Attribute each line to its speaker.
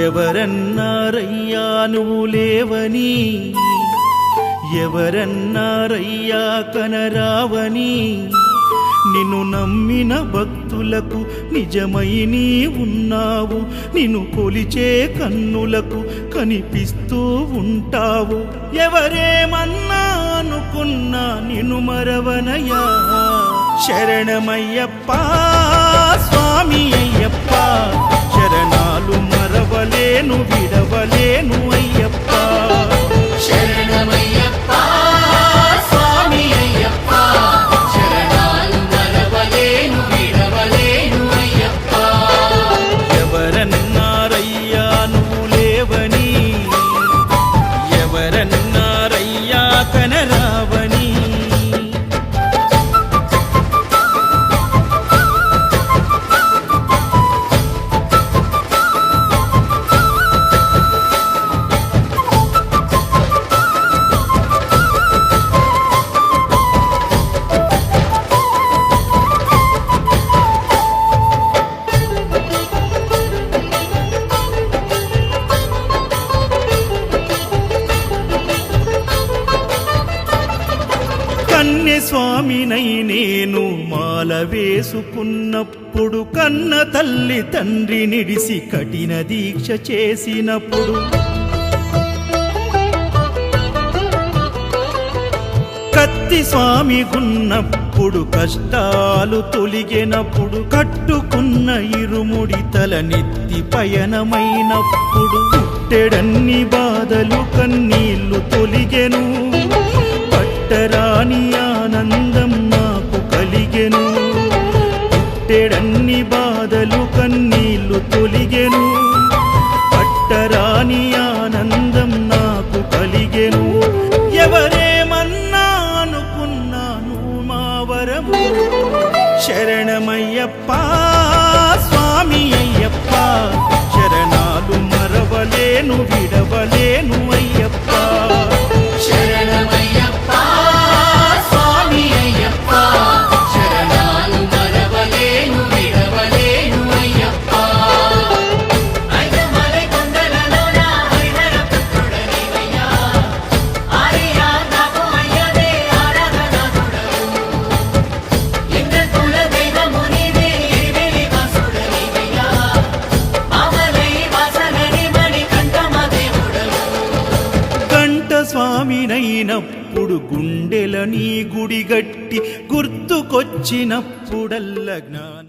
Speaker 1: ఎవరన్నారయ్యా నువ్వు లేవని, ఎవరన్నారయ్యా కనరావని, నిన్ను నమ్మిన భక్తులకు నిజమై నీ ఉన్నావు, నిన్ను కొలిచే కన్నులకు కనిపిస్తూ ఉంటావు. ఎవరేమన్నా అనుకున్నా నిన్ను మరవనయ్యా. శరణమయ్యప్ప స్వామి అయ్యప్ప, శరణాలు మరవలేను విడవలేను అయ్యప్ప.
Speaker 2: శరణమయ్యప్ప స్వామి అయ్యప్ప, శరణాలు మరవలేను విడవలేను అయ్యప్ప.
Speaker 1: ఎవరన్నారయ్యా నువ్వు లేవని, ఎవరన్నారయ్యా కనరావని. స్వామినై నేను మాల వేసుకున్నప్పుడు, కన్న తల్లి తండ్రి నిడిసి కఠిన దీక్ష చేసినప్పుడు, కత్తి స్వామి గున్నప్పుడు కష్టాలు తొలిగినప్పుడు, కట్టుకున్న ఇరుముడి తల నెత్తి పయనమైనప్పుడు, పుట్టెడన్ని బాధలు కన్నీళ్లు తొలిగెను, పట్టరాని ఆనందం నాకు కలిగెను. పుట్టెడన్ని బాధలు కన్నీళ్లు తొలిగెను, పట్టరాని ఆనందం నాకు కలిగెను. ఎవరేమన్నా అనుకున్నాను మా వరము. శరణమయ్యప్ప స్వామి అయ్యప్ప, శరణాలు మరవలేను విడవలేను అయ్యప్ప.
Speaker 2: శరణమయ్యప్ప స్వామి అయ్యప్ప, శరణాలు మరవలేను విడవలేను అయ్యప్ప. ఐదమలై కొండలలోన హరిహర పుత్రుడనివయ్యా, ఆర్యా నాకు అయ్యదే ఆరాధనాథుడవు. ఇంద్రకుల దైవము నీవే ఎరివెలి వాసుడనివయ్యా, మామలై వాసనని మణికంఠమ దేవుడవు.
Speaker 1: కంఠ స్వామినైనప్పుడు గుండెల నీ గుడి గట్టి, గుర్తుకొచ్చినప్పుడల్ల జ్ఞాన